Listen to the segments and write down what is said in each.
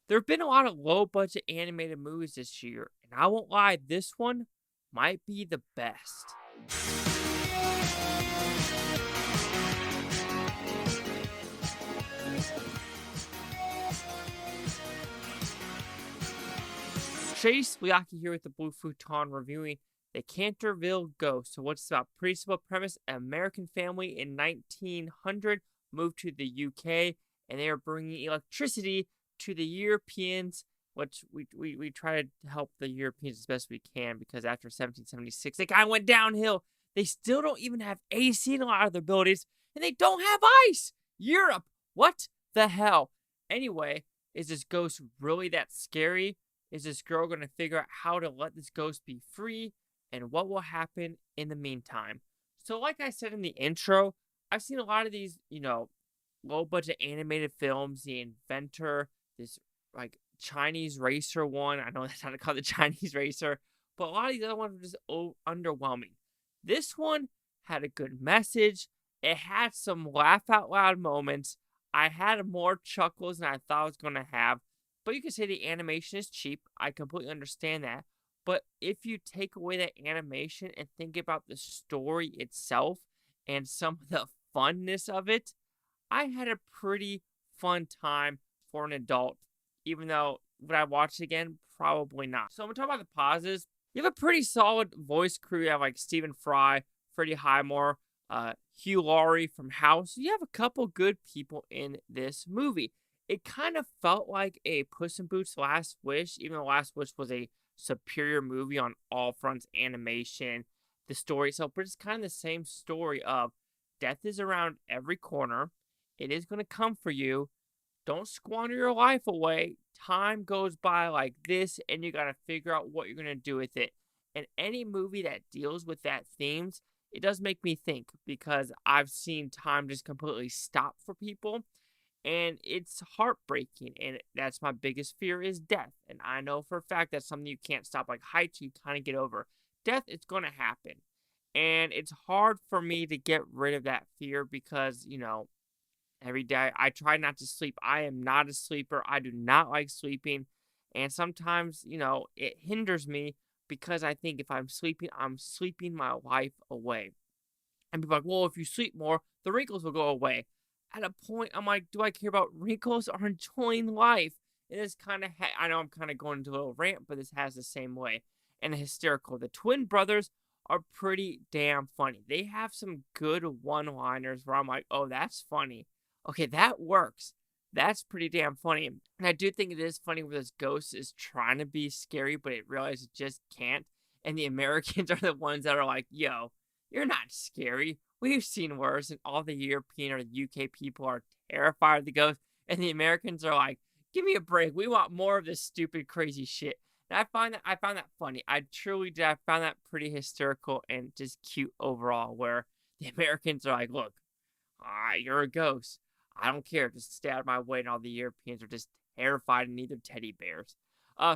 There have been a lot of low budget animated movies this year, and I won't lie, this one might be the best. Chase Liaki here with the Blue Futon reviewing the Canterville Ghost. So what's about? Pretty simple premise. An American family in 1900 moved to the UK and they are bringing electricity to the Europeans, which we try to help the Europeans as best we can because after 1776, they kind of went downhill. They still don't even have AC in a lot of their buildings and they don't have ice. Europe, what the hell? Anyway, is this ghost really that scary? Is this girl going to figure out how to let this ghost be free? And what will happen in the meantime? So, like I said in the intro, I've seen a lot of these, low budget animated films. The Inventor, this like Chinese Racer one. I know that's not called the Chinese Racer, but a lot of these other ones were just underwhelming. This one had a good message. It had some laugh out loud moments. I had more chuckles than I thought I was going to have. But you could say the animation is cheap. I completely understand that. But if you take away that animation and think about the story itself and some of the funness of it, I had a pretty fun time for an adult. Even though, would I watch it again? Probably not. So I'm going to talk about the positives. You have a pretty solid voice crew. You have like Stephen Fry, Freddie Highmore, Hugh, Laurie from House. You have a couple good people in this movie. It kind of felt like a Puss in Boots Last Wish, even though Last Wish was a superior movie on all fronts, animation, the story itself, but it's kind of the same story of death is around every corner. It is going to come for you. Don't squander your life away. Time goes by like this, and you got to figure out what you're going to do with it. And any movie that deals with that themes, it does make me think because I've seen time just completely stop for people. And it's heartbreaking, and that's my biggest fear is death. And I know for a fact that's something you can't stop. Like heights, you kind of get over. Death, it's going to happen. And it's hard for me to get rid of that fear because, every day I try not to sleep. I am not a sleeper. I do not like sleeping. And sometimes, it hinders me because I think if I'm sleeping my life away. And people are like, well, if you sleep more, the wrinkles will go away. At a point, I'm like, do I care about wrinkles or enjoying life? And this kind of, I know I'm kind of going into a little rant, but this has the same way. And hysterical. The twin brothers are pretty damn funny. They have some good one-liners where I'm like, oh, that's funny. Okay, that works. That's pretty damn funny. And I do think it is funny where this ghost is trying to be scary, but it realizes it just can't. And the Americans are the ones that are like, yo, you're not scary. We've seen worse, and all the European or UK people are terrified of the ghost, and the Americans are like, "Give me a break. We want more of this stupid, crazy shit." And I found that funny. I truly did. I found that pretty hysterical and just cute overall. Where the Americans are like, "Look, you're a ghost. I don't care. Just stay out of my way." And all the Europeans are just terrified and need their teddy bears. Uh,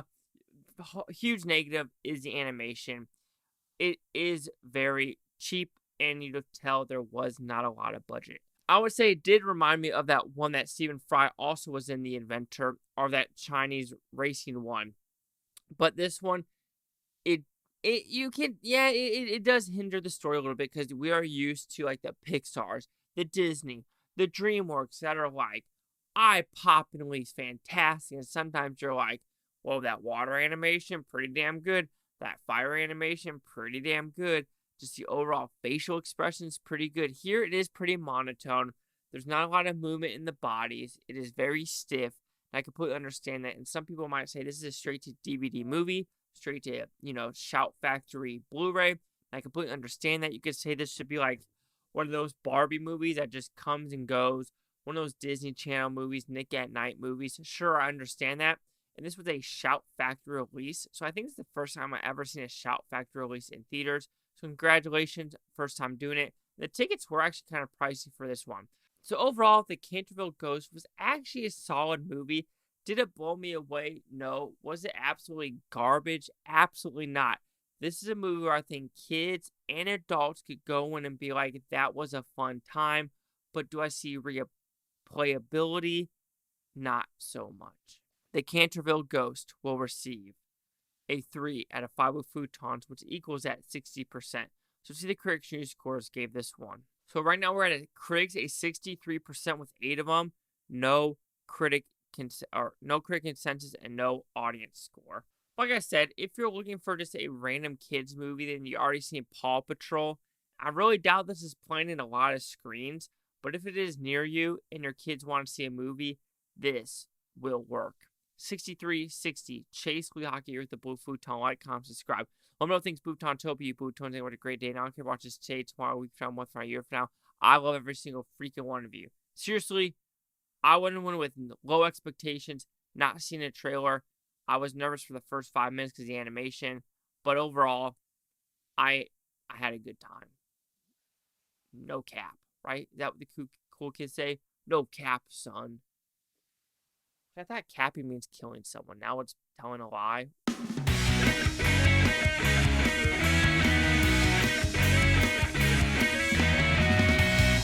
Huge negative is the animation. It is very cheap, and you could tell there was not a lot of budget. I would say it did remind me of that one that Stephen Fry also was in The Inventor, or that Chinese racing one. But this one, it does hinder the story a little bit because we are used to like the Pixar's, the Disney, the DreamWorks that are like eye-poppingly fantastic, and sometimes you're like, whoa, that water animation, pretty damn good. That fire animation, pretty damn good. Just the overall facial expressions, pretty good. Here, it is pretty monotone. There's not a lot of movement in the bodies. It is very stiff. I completely understand that. And some people might say this is a straight to DVD movie, straight to, Shout Factory Blu-ray. I completely understand that. You could say this should be like one of those Barbie movies that just comes and goes. One of those Disney Channel movies, Nick at Night movies. Sure, I understand that. And this was a Shout Factory release. So I think it's the first time I've ever seen a Shout Factory release in theaters. So congratulations, first time doing it. The tickets were actually kind of pricey for this one. So overall, The Canterville Ghost was actually a solid movie. Did it blow me away? No. Was it absolutely garbage? Absolutely not. This is a movie where I think kids and adults could go in and be like, that was a fun time. But do I see replayability? Not so much. The Canterville Ghost will receive a 3 out of 5 with Futons, which equals at 60%. So see the critics' news scores gave this one. So right now we're at a critics a 63% with 8 of them. No critic consensus and no audience score. Like I said, if you're looking for just a random kids movie, then you already seen Paw Patrol. I really doubt this is playing in a lot of screens, but if it is near you and your kids want to see a movie, this will work. 63-60. Chase, we hockey here with the Blue Futon. Like, comment, subscribe. Let me know things Futon, Toby, you Futon. What a great day. Now I can watch this today, tomorrow, week from now, month from now, year from now. I love every single freaking one of you. Seriously, I went in with low expectations, not seeing a trailer. I was nervous for the first 5 minutes because of the animation, but overall, I had a good time. No cap, right? Is that what the cool kids say? No cap, son. I thought capping means killing someone. Now it's telling a lie.